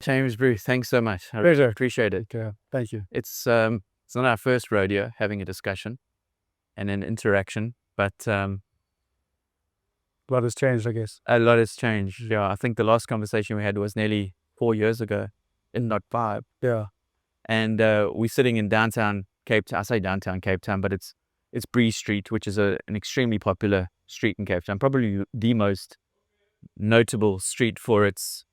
James, Brew, thanks so much. I Pleasure. appreciate it. Okay, thank you. It's not our first rodeo having a discussion and an interaction, but A lot has changed, I guess. a lot has changed. Yeah, I think the last conversation we had was nearly 4 years ago, and not 5. Yeah. And we're sitting in downtown Cape Town. I say downtown Cape Town, but it's Bree Street, which is an extremely popular street in Cape Town, probably the most notable street for its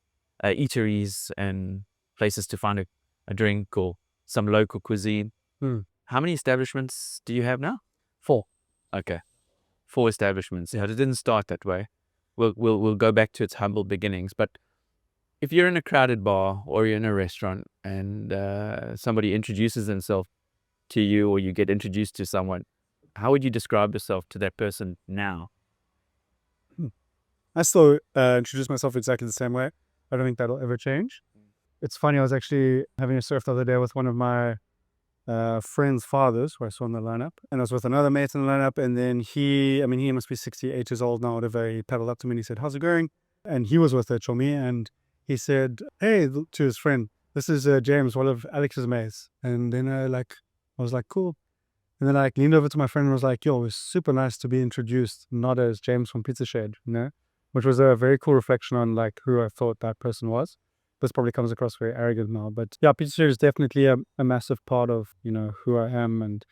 eateries and places to find a drink or some local cuisine. How many establishments do you have now? 4. Okay, 4 establishments. Yeah, it didn't start that way. We'll go back to its humble beginnings. But if you're in a crowded bar or you're in a restaurant and somebody introduces themselves to you, or you get introduced to someone, how would you describe yourself to that person now? I still introduce myself exactly the same way. I don't think that'll ever change. It's funny, I was actually having a surf the other day with one of my friend's fathers, who I saw in the lineup, and I was with another mate in the lineup, and then he must be 68 years old now, whatever. He paddled up to me and he said, "How's it going?" And he was with a chomi, and he said, "Hey," to his friend, "This is James, one of Alex's mates." And then I was like, "Cool." And then I leaned over to my friend and was like, "Yo, it was super nice to be introduced, not as James from Pizza Shade, you know?" Which was a very cool reflection on who I thought that person was. This probably comes across very arrogant now, but yeah, Pizza Shade is definitely a massive part of, who I am, and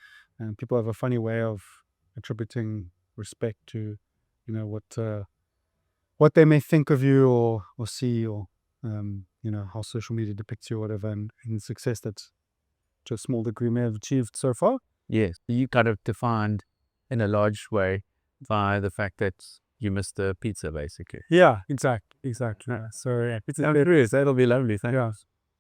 people have a funny way of attributing respect to, what they may think of you or see, or, how social media depicts you or whatever, and success that to a small degree may have achieved so far. Yes, you kind of defined in a large way by the fact that you missed the pizza, basically. Yeah, exactly. Yeah. So yeah, pizza. That'll be lovely. Thanks. Yeah,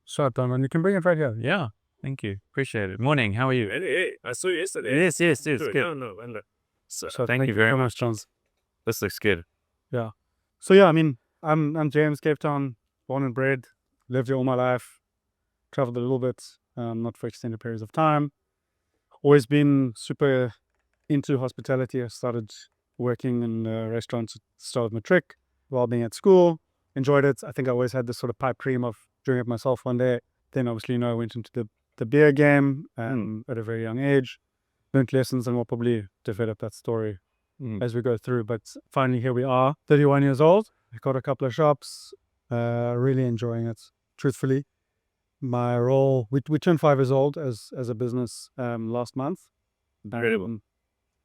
short done, and you can bring it right here. Yeah, thank you. Appreciate it. Morning, how are you? Hey, I saw you yesterday. Yes, good. No. So Thank you very much, John. This looks good. Yeah. So yeah, I'm James, Cape Town, born and bred, lived here all my life, traveled a little bit, not for extended periods of time. Always been super into hospitality. I started working in restaurants at the start of matric while being at school. Enjoyed it. I think I always had this sort of pipe dream of doing it myself one day. Then obviously, I went into the beer game at a very young age, learned lessons, and we'll probably develop that story as we go through. But finally, here we are, 31 years old. I got a couple of shops, really enjoying it, truthfully. My role, we turned 5 years old as a business last month. Incredible.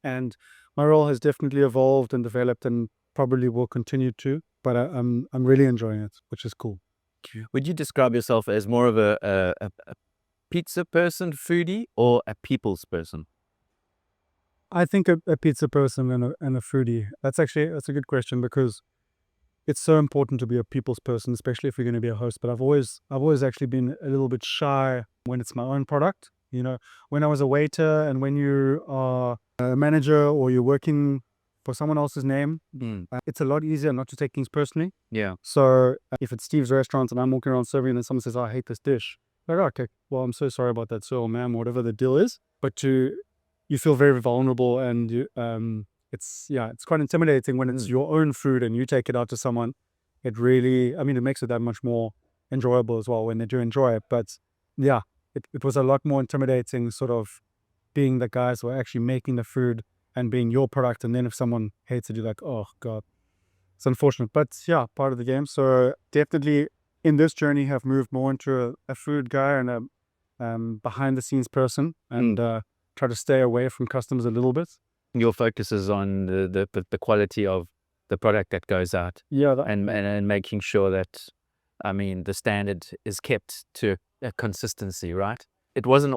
And my role has definitely evolved and developed, and probably will continue to, but I'm really enjoying it, which is cool. Would you describe yourself as more of a pizza person, foodie, or a people's person? I think a pizza person and a foodie. That's a good question, because it's so important to be a people's person, especially if you're going to be a host. But I've always actually been a little bit shy when it's my own product. When I was a waiter, and when you are a manager or you're working for someone else's name, it's a lot easier not to take things personally. Yeah. So if it's Steve's restaurant and I'm walking around serving, and then someone says, "Oh, I hate this dish," like, "Okay, well, I'm so sorry about that, sir or ma'am," or whatever the deal is. But you feel very vulnerable, and it's quite intimidating when it's your own food and you take it out to someone. It really, it makes it that much more enjoyable as well when they do enjoy it. But yeah, it was a lot more intimidating, sort of being the guys who are actually making the food and being your product. And then if someone hates it, you're like, "Oh God." It's unfortunate, but yeah, part of the game. So definitely in this journey have moved more into a food guy and a behind the scenes person, and try to stay away from customers a little bit. Your focus is on the quality of the product that goes out, Yeah, and making sure that I mean, the standard is kept to a consistency, right? It wasn't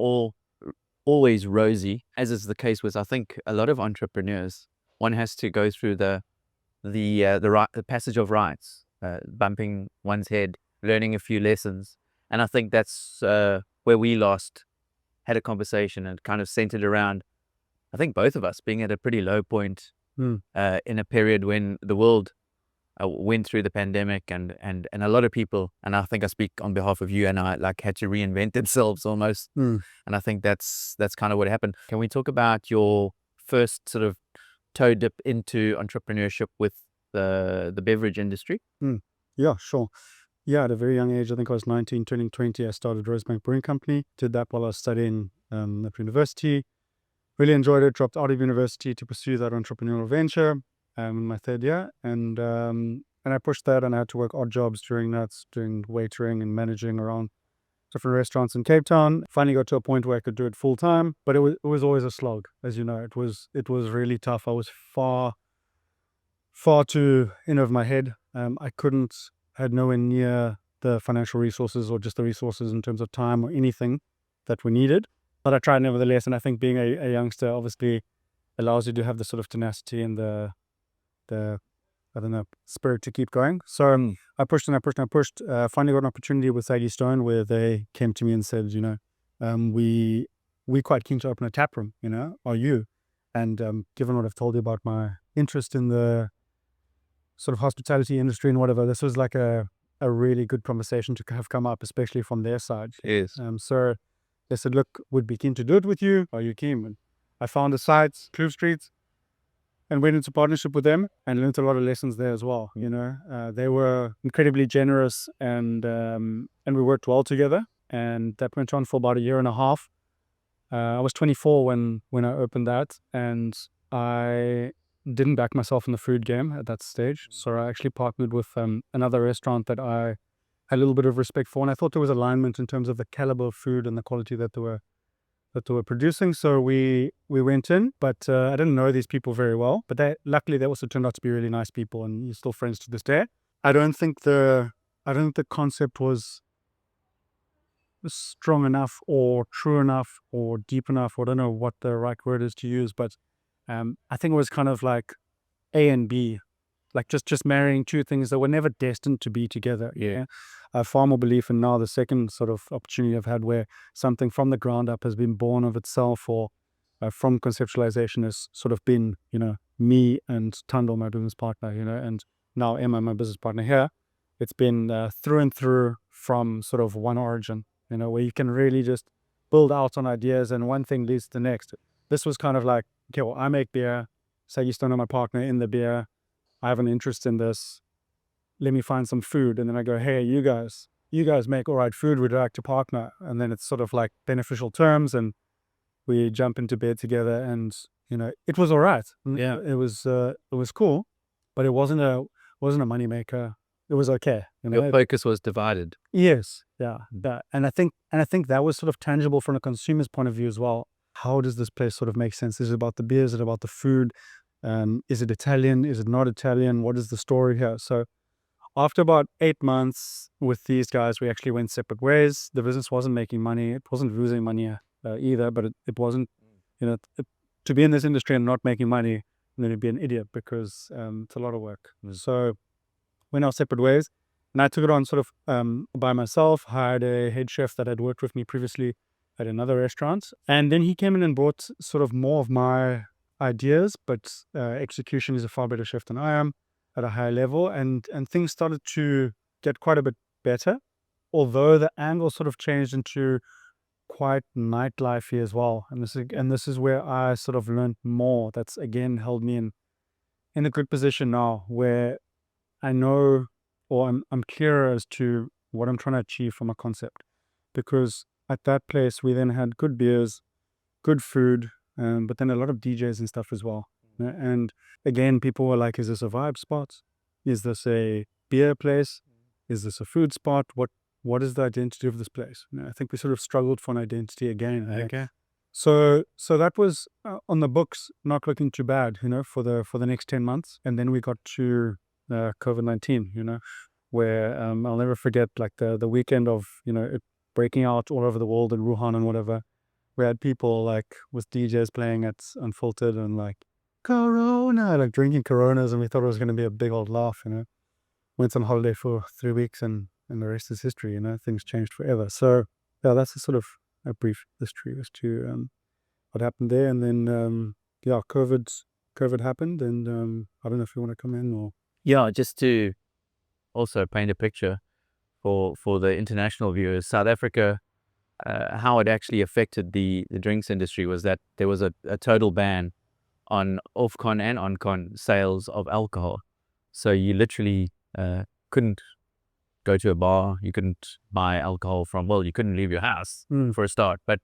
always rosy, as is the case with, I think, a lot of entrepreneurs. One has to go through the passage of rights, bumping one's head, learning a few lessons. And I think that's where we last had a conversation, and kind of centered around, I think, both of us being at a pretty low point in a period when the world went through the pandemic, and a lot of people, and I think I speak on behalf of you and I, like, had to reinvent themselves almost. And I think that's kind of what happened. Can we talk about your first sort of toe dip into entrepreneurship with the beverage industry? Yeah, sure. Yeah, at a very young age, I think I was 19, turning 20, I started Rosebank Brewing Company. Did that while I was studying at university. Really enjoyed it, dropped out of university to pursue that entrepreneurial venture in my third year. And I pushed that, and I had to work odd jobs during that, doing waitering and managing around different restaurants in Cape Town. Finally got to a point where I could do it full time, but it was always a slog, as you know. It was really tough. I was far too in over my head. I had nowhere near the financial resources, or just the resources in terms of time or anything that we needed. But I tried nevertheless, and I think being a youngster obviously allows you to have the sort of tenacity and the I don't know, spirit to keep going. So I pushed and I pushed and I pushed. Finally got an opportunity with Sadie Stone, where they came to me and said, we're quite keen to open a tap room, are you? And given what I've told you about my interest in the sort of hospitality industry and whatever, this was like a really good conversation to have come up, especially from their side. Yes. So they said, look, would be keen to do it with you. Are you keen? And I found the sites, Bree Street, and went into partnership with them and learned a lot of lessons there as well. They were incredibly generous, and we worked well together. And that went on for about a year and a half. I was 24 when I opened that, and I didn't back myself in the food game at that stage. So I actually partnered with another restaurant that I had a little bit of respect for, and I thought there was alignment in terms of the caliber of food and the quality that they were producing. So we went in, but I didn't know these people very well. But luckily they also turned out to be really nice people, and you're still friends to this day. I don't think the concept was strong enough or true enough or deep enough, or I don't know what the right word is to use, but I think it was kind of like A and B, like just marrying two things that were never destined to be together. Yeah. I have far more belief in now the second sort of opportunity I've had, where something from the ground up has been born of itself, or from conceptualization has sort of been, me and Tando, my business partner, and now Emma, my business partner here. It's been through and through from sort of one origin, where you can really just build out on ideas, and one thing leads to the next. This was kind of like, okay, well, I make beer, Sagi Stone, my partner in the beer. I have an interest in this. Let me find some food. And then I go, hey, you guys make all right food. We'd like to partner. And then it's sort of like beneficial terms, and we jump into bed together, and, it was all right. Yeah. It was cool, but it wasn't a moneymaker. It was okay. Your focus was divided. Yes. Yeah. And I think that was sort of tangible from a consumer's point of view as well. How does this place sort of make sense? Is it about the beer? Is it about the food? Is it Italian? Is it not Italian? What is the story here? So after about 8 months with these guys, we actually went separate ways. The business wasn't making money. It wasn't losing money either, but it wasn't, to be in this industry and not making money, then it'd be an idiot, because it's a lot of work. So went our separate ways, and I took it on sort of by myself. Hired a head chef that had worked with me previously at another restaurant, and then he came in and brought sort of more of my ideas, but execution. Is a far better chef than I am at a higher level, and things started to get quite a bit better, although the angle sort of changed into quite nightlife here as well. And this is where I sort of learned more. That's again held me in a good position now, where I know, or I'm clearer as to what I'm trying to achieve from a concept. Because at that place we then had good beers, good food, but then a lot of DJs and stuff as well. And again, people were like, is this a vibe spot? Is this a beer place? Is this a food spot? What is the identity of this place? I think we sort of struggled for an identity again. Okay. So that was on the books, not looking too bad, for the next 10 months. And then we got to COVID-19, where I'll never forget like the weekend of, it breaking out all over the world in Wuhan and whatever. We had people like with DJs playing at Unfiltered and like Corona, like drinking Coronas, and we thought it was going to be a big old laugh. Went on holiday for 3 weeks, and the rest is history. Things changed forever. So yeah, that's a sort of a brief history as to what happened there. And then yeah, COVID happened, and I don't know if you want to come in or Yeah, just to also paint a picture for the international viewers, South Africa, how it actually affected the drinks industry was that there was a total ban on off-con and on-con sales of alcohol. So you literally couldn't go to a bar, you couldn't buy alcohol from, well, you couldn't leave your house for a start, but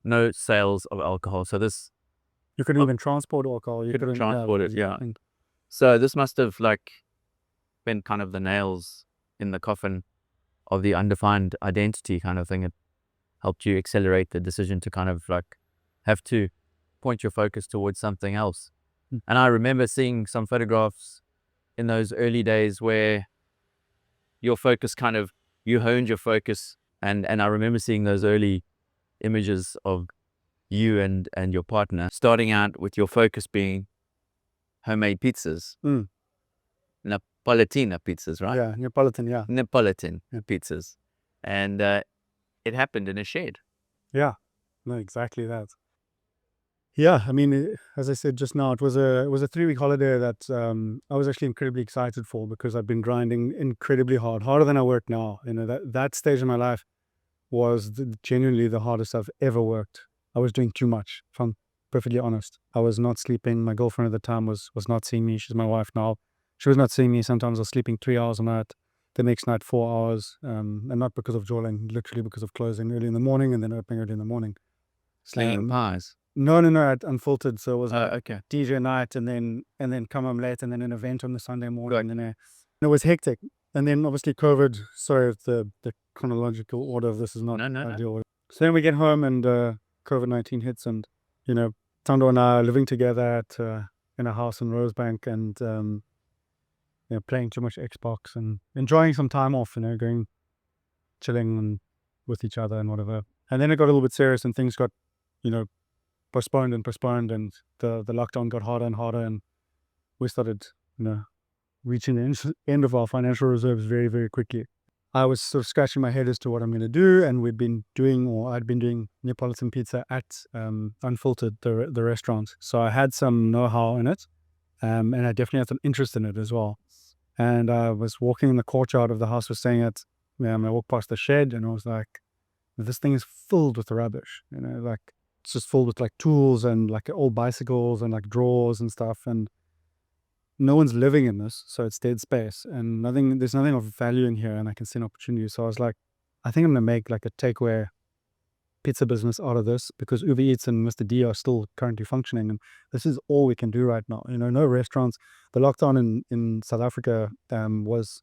no sales of alcohol. So this, you couldn't even transport alcohol. You couldn't transport it, yeah. So this must have like been kind of the nails in the coffin of the undefined identity kind of thing. It helped you accelerate the decision to kind of like have to point your focus towards something else. And I remember seeing some photographs in those early days where your focus kind of, you honed your focus. And I remember seeing those early images of you and your partner starting out with your focus being homemade pizzas. Napolitana pizzas, right? Yeah, Neapolitan, yeah. Napolitan pizzas. And it happened in a shed. Yeah, no, exactly that. Yeah, I mean, as I said just now, it was a 3-week holiday that I was actually incredibly excited for, because I've been grinding incredibly hard, harder than I work now. That stage in my life was genuinely the hardest I've ever worked. I was doing too much, if I'm perfectly honest. I was not sleeping. My girlfriend at the time was not seeing me. She's my wife now. She was not seeing me. Sometimes I was sleeping 3 hours a night. The next night, 4 hours. And not because of jawling, literally because of closing early in the morning and then opening early in the morning. Slinging pies. No, at Unfiltered. So it was like Okay. DJ night, and then come home late, and then an event on the Sunday morning. And then it was hectic. And then obviously COVID. Sorry if the chronological order of this is not ideal. So then we get home, and COVID-19 hits, and Tando and I are living together at in a house in Rosebank, and playing too much Xbox and enjoying some time off. Going chilling and with each other and whatever. And then it got a little bit serious, and things got postponed, and the lockdown got harder and harder, and we started reaching the end of our financial reserves very, very quickly. I was sort of scratching my head as to what I'm going to do, and I'd been doing Neapolitan pizza at Unfiltered, the restaurant, so I had some know-how in it, and I definitely had some interest in it as well. And I was walking in the courtyard of the house we're staying at, and I walked past the shed, and I was like, this thing is filled with rubbish, like it's just filled with like tools and like old bicycles and like drawers and stuff, and no one's living in this, so it's dead space, and there's nothing of value in here, and I can see an opportunity. So I was like, I think I'm gonna make like a takeaway pizza business out of this, because Uber Eats and Mr. D are still currently functioning, and this is all we can do right now. No restaurants. The lockdown in South Africa was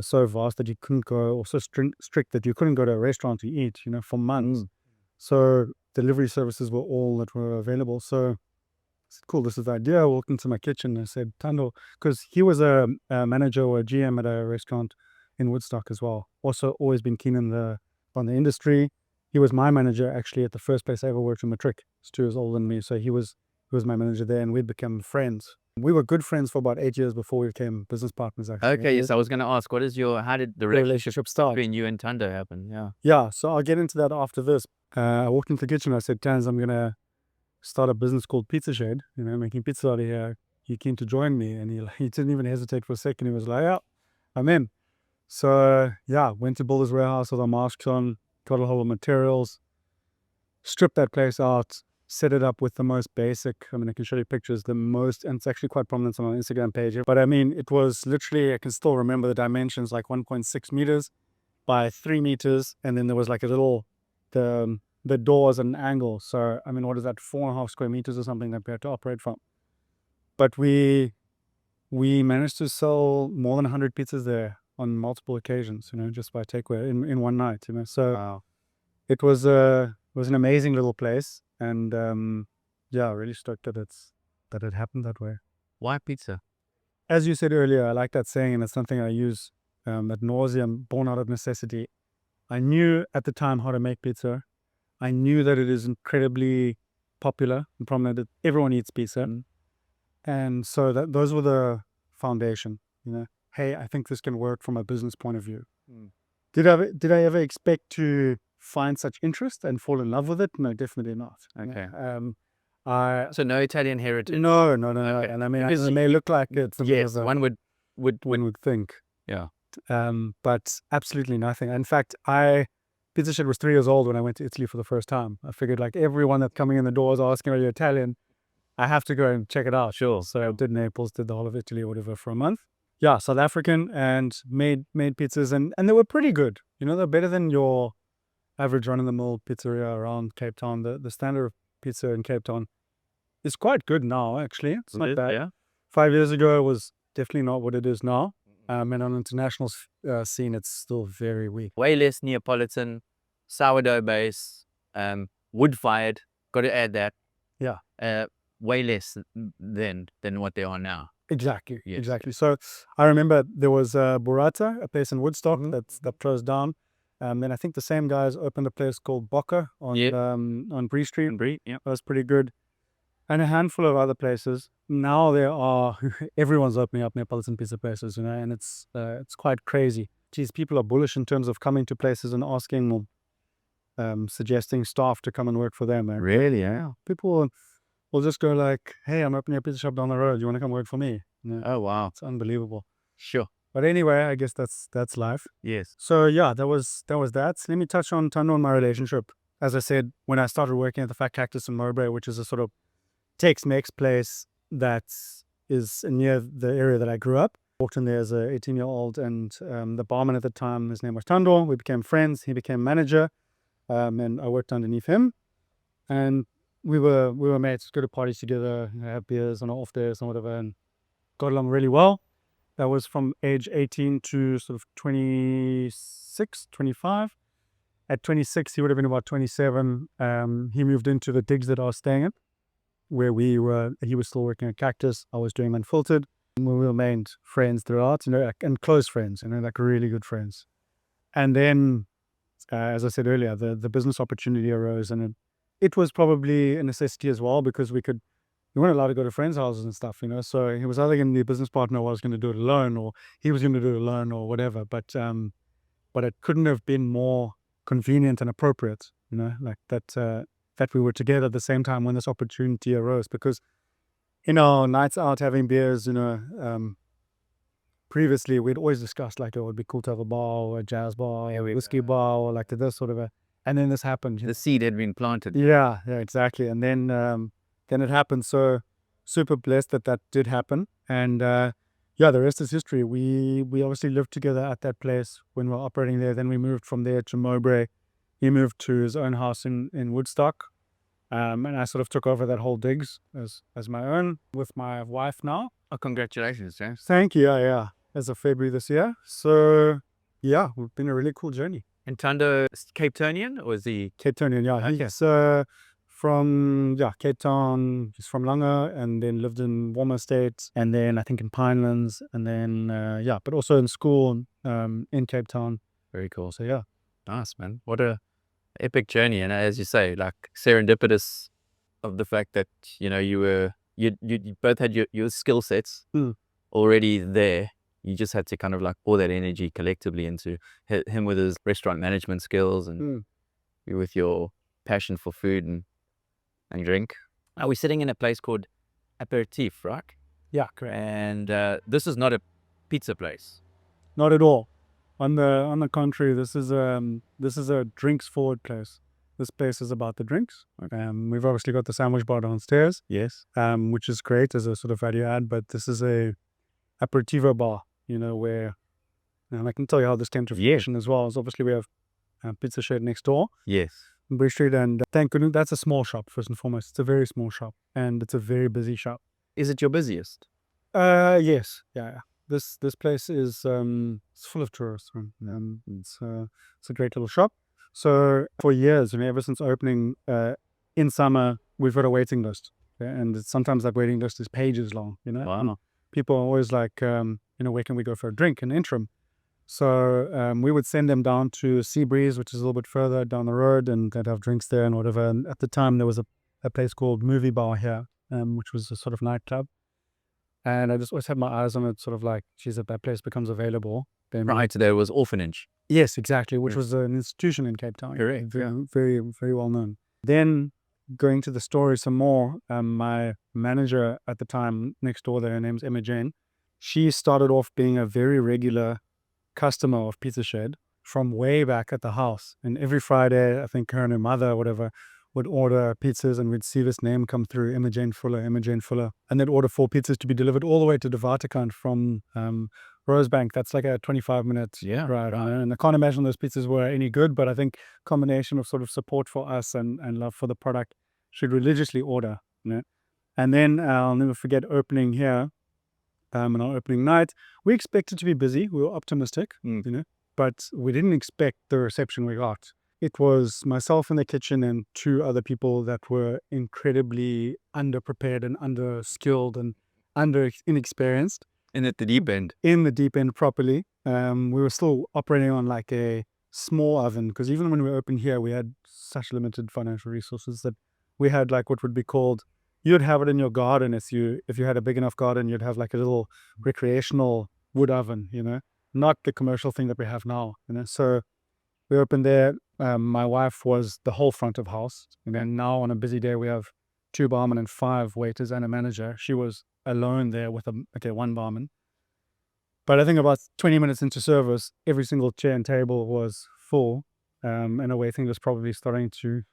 so vast that you couldn't go, or so strict that you couldn't go to a restaurant to eat, for months. So delivery services were all that were available. So I said, cool, this is the idea. I walked into my kitchen and I said, Tando, because he was a manager or a GM at a restaurant in Woodstock as well. Also always been keen on the industry. He was my manager actually at the first place I ever worked in Matric. He's 2 years older than me. So he was my manager there, and we'd become friends. We were good friends for about 8 years before we became business partners, actually. Okay, yes, I was going to ask, how did the relationship start between you and Tando happen? Yeah, so I'll get into that after this. I walked into the kitchen, I said, Tans, I'm going to start a business called Pizza Shed, making pizza out of here. You keen to join me? And he didn't even hesitate for a second. He was like, yeah, I'm in. So went to Builder's Warehouse with our masks on, got a whole of materials, stripped that place out, set it up with the most basic, I can show you pictures, and it's actually quite prominent on my Instagram page. But it was literally, I can still remember the dimensions, like 1.6 meters by 3 meters. And then there was like a little, the doors at an angle. So, what is that, 4.5 square meters or something that we had to operate from. But we managed to sell more than 100 pizzas there on multiple occasions, just by takeaway in one night, So Wow. It was an amazing little place, and really stoked that it happened that way. Why pizza? As you said earlier, I like that saying, and it's something I use ad nauseum, born out of necessity. I knew at the time how to make pizza. I knew that it is incredibly popular and prominent, that everyone eats pizza. And so those were the foundation, hey, I think this can work from a business point of view. Did I ever expect to find such interest and fall in love with it? No, definitely not. Okay. So no Italian heritage. No. Okay. And I mean, Because it may look like it. Yes, one would think. Yeah. But absolutely nothing. In fact, Pizza Shed was 3 years old when I went to Italy for the first time. I figured like everyone that's coming in the doors asking, are you Italian? I have to go and check it out. Sure. So I did Naples, did the whole of Italy or whatever for a month. Yeah, South African, and made pizzas, and they were pretty good. They're better than your average run-of-the-mill pizzeria around Cape Town. The standard of pizza in Cape Town is quite good now, actually. It's not bad. Yeah. 5 years ago, it was definitely not what it is now. And on an international scene, it's still very weak. Way less Neapolitan, sourdough base, wood-fired. Got to add that. Yeah. Way less than what they are now. Exactly. Yes. Exactly. So I remember there was Burrata, a place in Woodstock that closed down. Then I think the same guys opened a place called Boca on Bree Street. Bree, yeah. That was pretty good. And a handful of other places. Now there are, everyone's opening up Neapolitan pizza places, and it's quite crazy. Geez, people are bullish in terms of coming to places and asking or suggesting staff to come and work for them. Really, yeah. People will just go like, hey, I'm opening a pizza shop down the road. You want to come work for me? Oh, wow. It's unbelievable. Sure. But anyway, I guess that's life. Yes. So yeah, that was that. Let me touch on my relationship. As I said, when I started working at the Fat Cactus in Mowbray, which is a sort of Tex-Mex place that is near the area that I grew up. Walked in there as a 18-year-old, and the barman at the time, his name was Tando. We became friends. He became manager, and I worked underneath him. And we were mates, go to parties together, have beers on off days and whatever, and got along really well. That was from age 18 to sort of 26, 25. At 26, he would have been about 27. He moved into the digs that I was staying at, where he was still working at Cactus. I was doing Unfiltered. We remained friends throughout, and close friends, like really good friends. And then, as I said earlier, the business opportunity arose, and it was probably a necessity as well, because we weren't allowed to go to friends' houses and stuff, so he was either going to be a business partner, or I was going to do it alone, or he was going to do it alone, or whatever. But it couldn't have been more convenient and appropriate, like that we were together at the same time when this opportunity arose. Because in our nights out having beers, previously we'd always discussed like, oh, it would be cool to have a bar or a jazz bar or a whiskey bar, or like this sort of and then this happened. The seed had been planted. Yeah, exactly. And then it happened. So super blessed that did happen. And the rest is history. We obviously lived together at that place when we were operating there. Then we moved from there to Mowbray. He moved to his own house in Woodstock. And I sort of took over that whole digs as my own with my wife now. Oh, congratulations, James. Thank you. Yeah. As of February this year. So yeah, it's been a really cool journey. And Tando, Cape Townian, or is he? Cape Townian, yeah. Okay. He's from Cape Town. He's from Langa, and then lived in Warmer Estate, and then I think in Pinelands, and then but also in school in Cape Town. Very cool. So yeah. Nice, man. What a epic journey. And as you say, like serendipitous of the fact that, you both had your skill sets already there. You just had to kind of like pour that energy collectively into him with his restaurant management skills, and you with your passion for food and drink. Now we're sitting in a place called Aperitif, right? Yeah, correct. And this is not a pizza place. Not at all. On the contrary, this is a drinks forward place. This place is about the drinks. We've obviously got the sandwich bar downstairs. Yes. Which is great as a sort of value add, but this is a aperitivo bar, where, and I can tell you how this came to fruition as well. Is obviously we have a Pizza Shed next door. Yes. Bree Street, and thank goodness that's a small shop first and foremost. It's a very small shop, and it's a very busy shop. Is it your busiest? Yes. Yeah. This place is it's full of tourists. It's a great little shop. So for years, ever since opening in summer, we've got a waiting list, and sometimes that waiting list is pages long. Wow. People are always like, where can we go for a drink in the interim? So we would send them down to Seabreeze, which is a little bit further down the road, and they'd have drinks there and whatever. And at the time, there was a place called Movie Bar here, which was a sort of nightclub. And I just always had my eyes on it, sort of like, geez, if that place becomes available, then Right, there was orphanage. yes, exactly, which Yes. was an institution in Cape Town. Correct, Very, yeah. very, very well known. Then going to the story some more, my manager at the time next door there, her name's Emma Jane, she started off being a very regular customer of Pizza Shed from way back at the house. And every Friday, I think her and her mother or whatever would order pizzas, and we'd see this name come through, Emma Jane Fuller, Emma Jane Fuller. And they'd order 4 pizzas to be delivered all the way to Devatekant from Rosebank. That's like a 25-minute Yeah, ride. right. And I can't imagine those pizzas were any good, but I think combination of sort of support for us and love for the product, should religiously order. And then I'll never forget opening here. On our opening night, we expected to be busy. We were optimistic, but we didn't expect the reception we got. It was myself in the kitchen and 2 other people that were incredibly underprepared and underskilled and inexperienced. And at the deep end. In the deep end properly. We were still operating on like a small oven, because even when we opened here, we had such limited financial resources that we had like what would be called, you'd have it in your garden. If you had a big enough garden, you'd have like a little recreational wood oven, not the commercial thing that we have now. So we opened there. My wife was the whole front of house. And then now on a busy day, we have 2 barmen and 5 waiters and a manager. She was alone there with 1 barman. But I think about 20 minutes into service, every single chair and table was full, and a waiting was probably starting to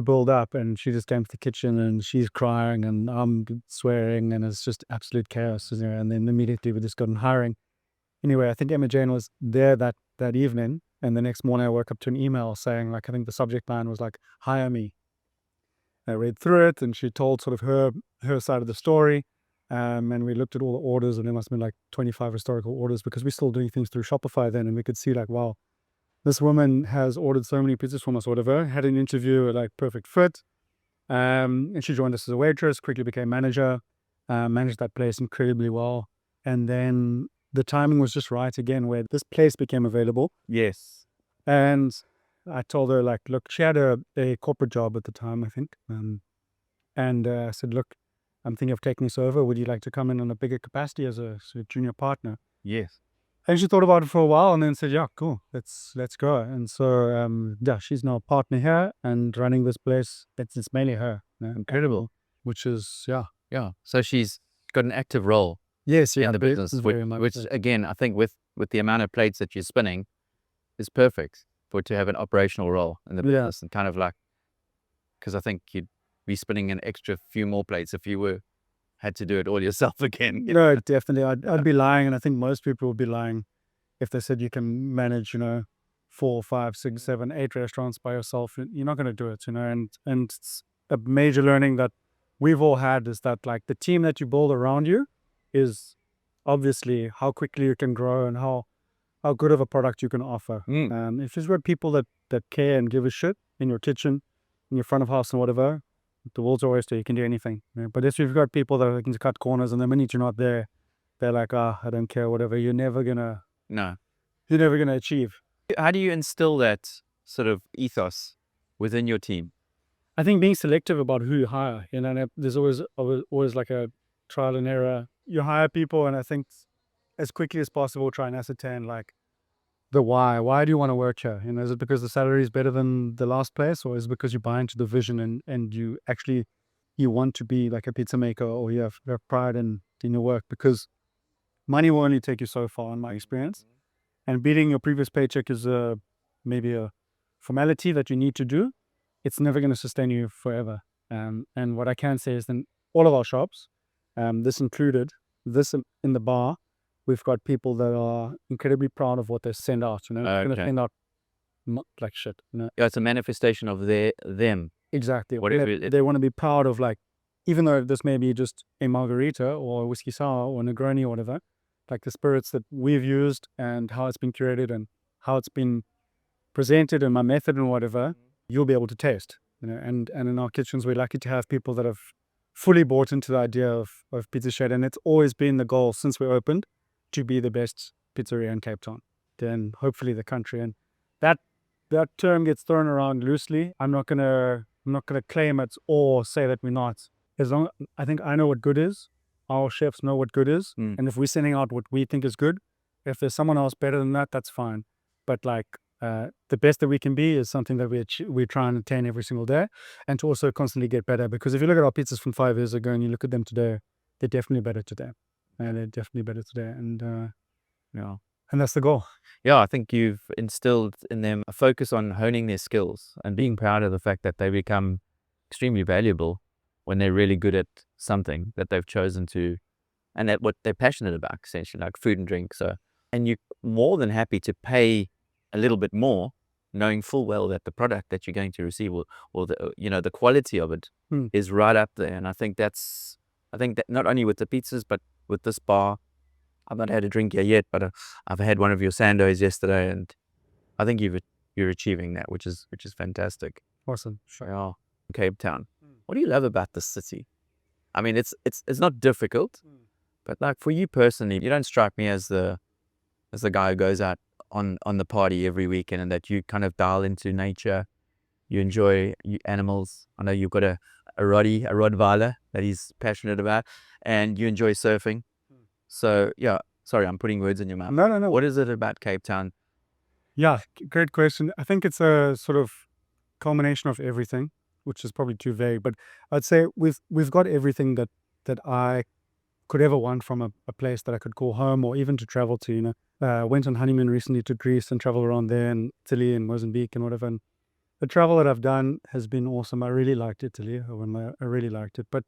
build up. And she just came to the kitchen and she's crying and I'm swearing, and it's just absolute chaos. And then immediately we just got in hiring. Anyway, I think Emma Jane was there that evening, and the next morning I woke up to an email saying, like, I think the subject line was like, hire me. I read through it and she told sort of her side of the story. And we looked at all the orders, and there must have been like 25 historical orders, because we're still doing things through Shopify then. And we could see like, wow, this woman has ordered so many pizzas from us, whatever, had an interview, like perfect fit. And she joined us as a waitress, quickly became manager, managed that place incredibly well. And then the timing was just right again, where this place became available. Yes. And I told her, like, look, she had a corporate job at the time, I think. And I said, look, I'm thinking of taking this over. Would you like to come in on a bigger capacity as a sort of junior partner? Yes. And she thought about it for a while and then said, yeah, cool, let's go. And so, she's now a partner here and running this place. It's mainly her. Incredible. Which is, yeah. Yeah. So she's got an active role Yes, yeah. in the business, which again, I think with the amount of plates that you're spinning is perfect for it to have an operational role in the business. And kind of like, because I think you'd be spinning an extra few more plates if you had to do it all yourself again. No, definitely. I'd be lying, and I think most people would be lying if they said you can manage, 4, 5, 6, 7, 8 restaurants by yourself. You're not going to do it, And it's a major learning that we've all had, is that like the team that you build around you is obviously how quickly you can grow and how good of a product you can offer. If you've got people that care and give a shit in your kitchen, in your front of house and whatever, the world's your oyster. You can do anything. But if you've got people that are looking to cut corners, and the minute you're not there, they're like, I don't care, whatever. You're never gonna achieve. How do you instill that sort of ethos within your team? I think being selective about who you hire. And there's always like a trial and error. You hire people, and I think as quickly as possible try and ascertain like the why. Why do you want to work here? Is it because the salary is better than the last place, or is it because you buy into the vision and you actually want to be like a pizza maker, or you have pride in your work? Because money will only take you so far, in my experience. And beating your previous paycheck is maybe a formality that you need to do. It's never going to sustain you forever. And what I can say is, in all of our shops, this included, this in the bar, we've got people that are incredibly proud of what they send out. They're going to send out like shit. Yeah, it's a manifestation of them. Exactly. Whatever they want to be proud of, like, even though this may be just a margarita or a whiskey sour or a Negroni or whatever, like the spirits that we've used and how it's been curated and how it's been presented and my method and whatever, you'll be able to taste. And in our kitchens, we're lucky to have people that have fully bought into the idea of Pizza Shed, and it's always been the goal since we opened to be the best pizzeria in Cape Town. then hopefully the country. And that term gets thrown around loosely. I'm not gonna claim it or say that we're not. As long I think I know what good is, our chefs know what good is, and if we're sending out what we think is good, if there's someone else better than that, that's fine. But like the best that we can be is something that we try and attain every single day, and to also constantly get better. Because if you look at our pizzas from 5 years ago and you look at them today, they're definitely better today. And Yeah. and that's the goal. Yeah, I think you've instilled in them a focus on honing their skills and being proud of the fact that they become extremely valuable when they're really good at something that they've chosen to, and at what they're passionate about, essentially, like food and drink. So, and you're more than happy to pay a little bit more, knowing full well that the product that you're going to receive or the, the quality of it is right up there. And I think that not only with the pizzas, but with this bar, I've not had a drink here yet, but I've had one of your sandos yesterday, and I think you're achieving that, which is fantastic. Awesome. Sure. Yeah. Cape Town. What do you love about this city? I mean, it's not difficult, but like for you personally, you don't strike me as the guy who goes out on the party every weekend, and that you kind of dial into nature. You enjoy animals. I know you've got a Rottweiler that he's passionate about, and you enjoy surfing. So yeah, sorry, I'm putting words in your mouth. No. What is it about Cape Town? Yeah, great question. I think it's a sort of culmination of everything, which is probably too vague, but I'd say we've got everything that I could ever want from a place that I could call home, or even to travel to. Went on honeymoon recently to Greece and traveled around there, and Italy and Mozambique and whatever. And the travel that I've done has been awesome. I really liked Italy. I really liked it. But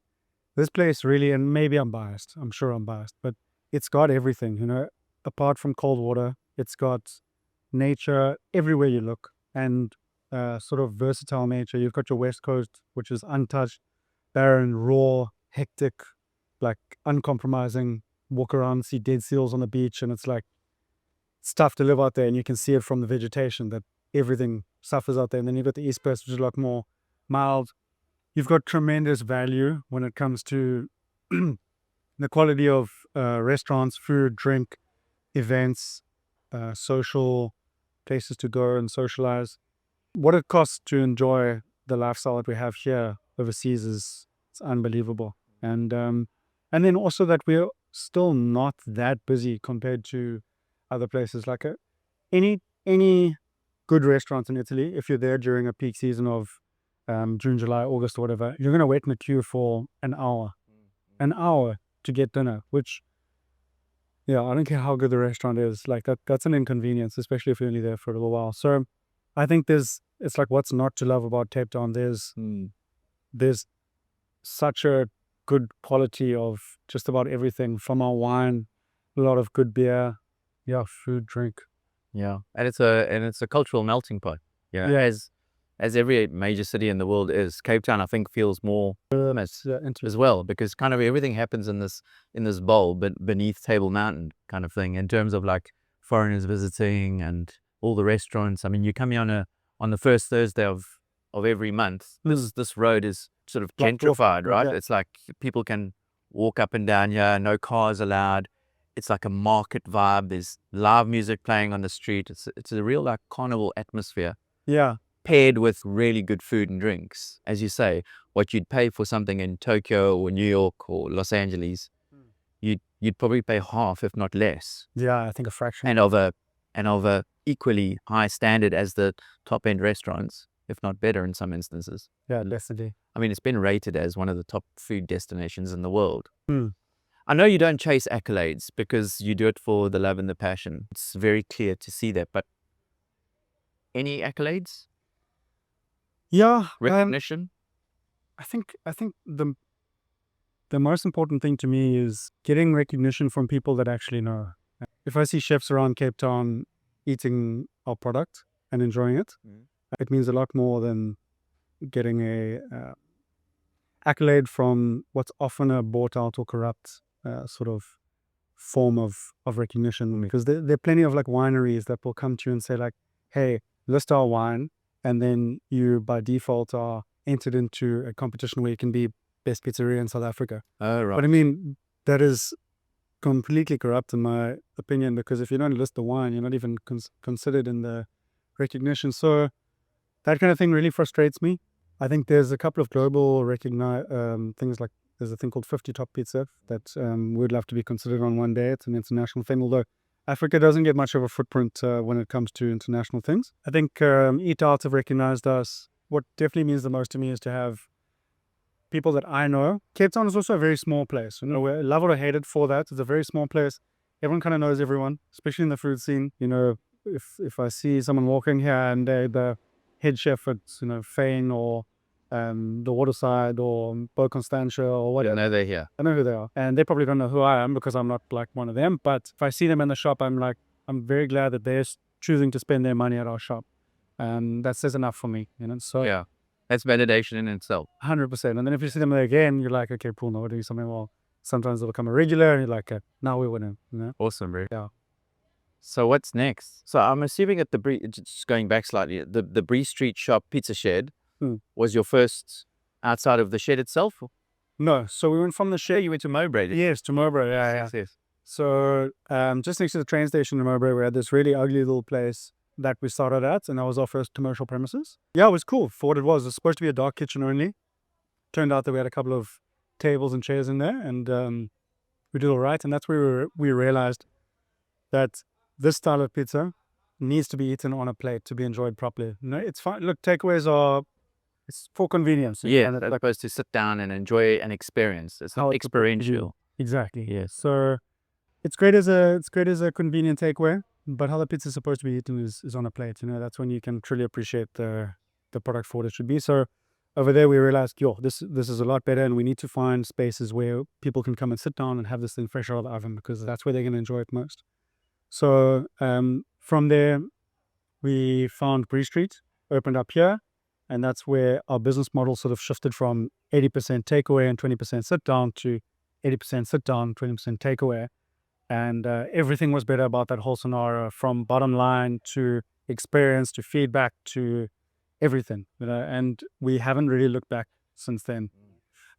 this place really, and maybe I'm biased. I'm sure I'm biased, but it's got everything. Apart from cold water, it's got nature everywhere you look, and sort of versatile nature. You've got your West Coast, which is untouched, barren, raw, hectic, like uncompromising. Walk around, see dead seals on the beach, and it's like it's tough to live out there, and you can see it from the vegetation that everything suffers out there. And then you've got the East Coast, which is a lot more mild. You've got tremendous value when it comes to the quality of restaurants, food, drink, events, social places to go and socialize. What it costs to enjoy the lifestyle that we have here overseas it's unbelievable. And then also that we're still not that busy compared to other places. Like any good restaurant in Italy, if you're there during a peak season of June, July, August, or whatever, you're going to wait in a queue for an hour to get dinner, which, yeah, I don't care how good the restaurant is, like that's an inconvenience, especially if you're only there for a little while. So I think it's like, what's not to love about Cape Town? There's such a good quality of just about everything, from our wine, a lot of good beer, food, drink. Yeah, and it's a cultural melting pot. Yeah, as every major city in the world is, Cape Town, I think, feels more as well, because kind of everything happens in this bowl, but beneath Table Mountain kind of thing, in terms of like foreigners visiting and all the restaurants. I mean, you come here on the first Thursday of every month. This road is sort of gentrified, right? Yeah. It's like people can walk up and down here, no cars allowed. It's like a market vibe. There's live music playing on the street. It's a real like carnival atmosphere. Yeah. Paired with really good food and drinks. As you say, what you'd pay for something in Tokyo or New York or Los Angeles, you'd probably pay half, if not less. Yeah, I think a fraction. And of a equally high standard as the top end restaurants, if not better in some instances. Yeah, definitely. I mean, it's been rated as one of the top food destinations in the world. I know you don't chase accolades because you do it for the love and the passion. It's very clear to see that, but any accolades? Yeah. Recognition? I think the most important thing to me is getting recognition from people that actually know. If I see chefs around Cape Town eating our product and enjoying it, it means a lot more than getting a accolade from what's often a bought out or corrupt sort of form of recognition. Because there are plenty of like wineries that will come to you and say like, hey, list our wine, and then you by default are entered into a competition where you can be best pizzeria in South Africa. Oh, right. But I mean, that is completely corrupt in my opinion, because if you don't list the wine, you're not even considered in the recognition. So that kind of thing really frustrates me. I think there's a couple of global things, like there's a thing called 50 Top Pizza that would love to be considered on one day. It's an international thing, although Africa doesn't get much of a footprint when it comes to international things. I think Eat Out have recognized us. What definitely means the most to me is to have people that I know. Cape Town is also a very small place. You know, we're love it or hate it for that. It's a very small place. Everyone kind of knows everyone, especially in the food scene. You know, if I see someone walking here and they're the head chef at, you know, Fane or the Waterside or Bo Constantia or whatever. know they're here. I know who they are. And they probably don't know who I am because I'm not like one of them. But if I see them in the shop, I'm very glad that they're choosing to spend their money at our shop. And that says enough for me, you know. So Yeah. That's validation in itself. 100%. And then if you see them there again, you're like, okay, cool, now we'll do something. Well, sometimes they'll become a regular and you're like, now we're winning, you know. Awesome, bro. Yeah. So what's next? So I'm assuming at the Bree, just going back slightly, the Bree Street shop pizza shed was your first outside of the shed itself? No. So we went from the shed. You went to Mowbray. Yes, to Mowbray. Yeah. Yes. So just next to the train station in Mowbray, we had this really ugly little place that we started at, and that was our first commercial premises. Yeah, it was cool for what it was. It was supposed to be a dark kitchen only. Turned out that we had a couple of tables and chairs in there, and we did all right. And that's where we realized that this style of pizza needs to be eaten on a plate to be enjoyed properly. No, it's fine. Look, takeaways it's for convenience. Yeah, and they're supposed to sit down and enjoy an experience. It's How not it's experiential. Exactly. Yes. So it's great as a convenient takeaway, but how the pizza is supposed to be eaten is on a plate. You know, that's when you can truly appreciate the product for what it should be. So over there we realized, this is a lot better, and we need to find spaces where people can come and sit down and have this thing fresh out of the oven, because that's where they're going to enjoy it most. So from there we found Bree Street, opened up here, and that's where our business model sort of shifted from 80% takeaway and 20% sit down to 80% sit down, 20% takeaway. And everything was better about that whole scenario, from bottom line to experience to feedback to everything, you know. And we haven't really looked back since then.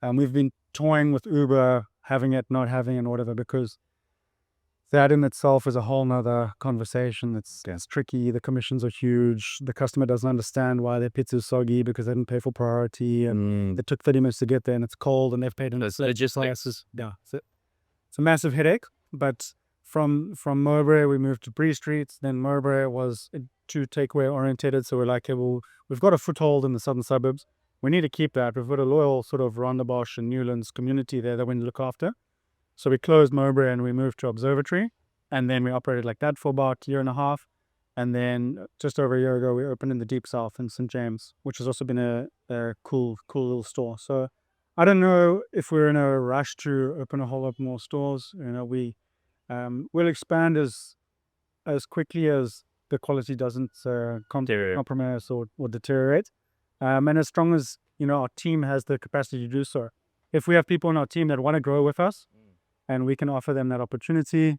We've been toying with Uber, having it, not having it, whatever, because that in itself is a whole nother conversation. It's tricky. The commissions are huge. The customer doesn't understand why their pizza is soggy because they didn't pay for priority, and it took 30 minutes to get there, and it's cold, and they've paid in logistics. Yeah, it's a massive headache. But from Mowbray we moved to Bree Street. Then Mowbray was too takeaway orientated, so we're like, okay, well, we've got a foothold in the southern suburbs. We need to keep that. We've got a loyal sort of Rondebosch and Newlands community there that we look after. So we closed Mowbray and we moved to Observatory, and then we operated like that for about a year and a half. And then just over a year ago, we opened in the Deep South in St. James, which has also been a cool little store. So I don't know if we're in a rush to open a whole lot more stores. You know, we'll expand as quickly as the quality doesn't compromise or deteriorate. And as strong as, you know, our team has the capacity to do so. If we have people in our team that want to grow with us and we can offer them that opportunity,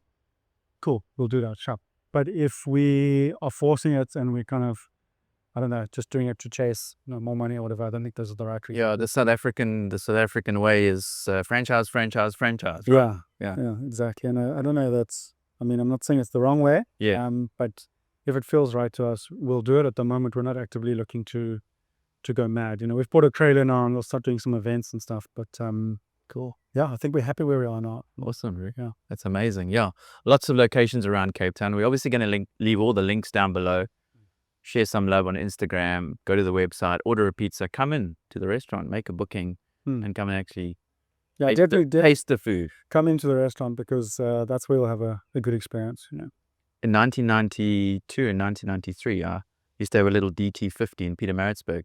cool, we'll do that, sharp. But if we are forcing it and we kind of, I don't know, just doing it to chase, you know, more money or whatever, I don't think those are the right reasons. Yeah, the South African way is franchise. Right? Yeah, exactly. And I don't know, I'm not saying it's the wrong way. Yeah. But if it feels right to us, we'll do it. At the moment, we're not actively looking to go mad. You know, we've bought a trailer now and we'll start doing some events and stuff. But cool. Yeah, I think we're happy where we are now. Awesome, Rick. Yeah. That's amazing. Yeah. Lots of locations around Cape Town. We're obviously going to leave all the links down below. Share some love on Instagram, go to the website, order a pizza, come in to the restaurant, make a booking, and come and actually taste the food. Come into the restaurant, because that's where you'll have a good experience, you know. In 1992 and 1993, I used to have a little DT50 in Pietermaritzburg.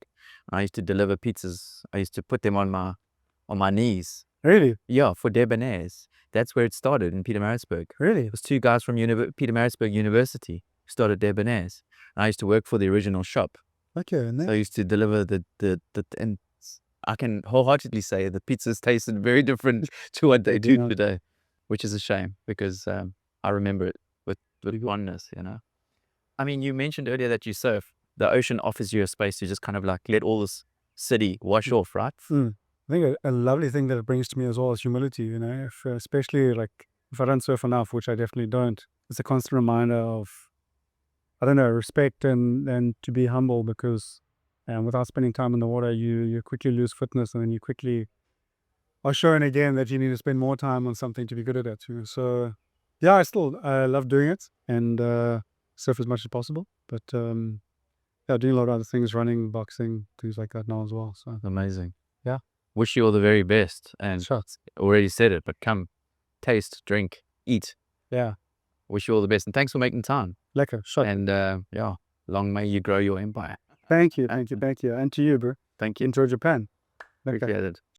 I used to deliver pizzas. I used to put them on my knees. Really? Yeah, for debonaires. That's where it started, in Pietermaritzburg. Really? It was two guys from Pietermaritzburg University who started debonaires. I used to work for the original shop. Okay. And so I used to deliver and I can wholeheartedly say the pizzas tasted very different to what they do today, which is a shame, because I remember it with fondness, you know. I mean, you mentioned earlier that you surf. The ocean offers you a space to just kind of like let all this city wash off, right? I think a lovely thing that it brings to me as well is humility, you know. If, especially like if I don't surf enough, which I definitely don't, it's a constant reminder of, I don't know, respect and to be humble, because without spending time in the water, you quickly lose fitness, and then you quickly are shown again that you need to spend more time on something to be good at it too. So yeah, I still love doing it and surf as much as possible. But yeah, doing a lot of other things, running, boxing, things like that now as well. So Amazing. Yeah. Wish you all the very best. And shots. already said it, but come, taste, drink, eat. Yeah. Wish you all the best. And thanks for making time. Lekker. Shot. And yeah, long may you grow your empire. Thank you. And to you, bro. Thank you. Enjoy Japan. Lekker. Appreciate it.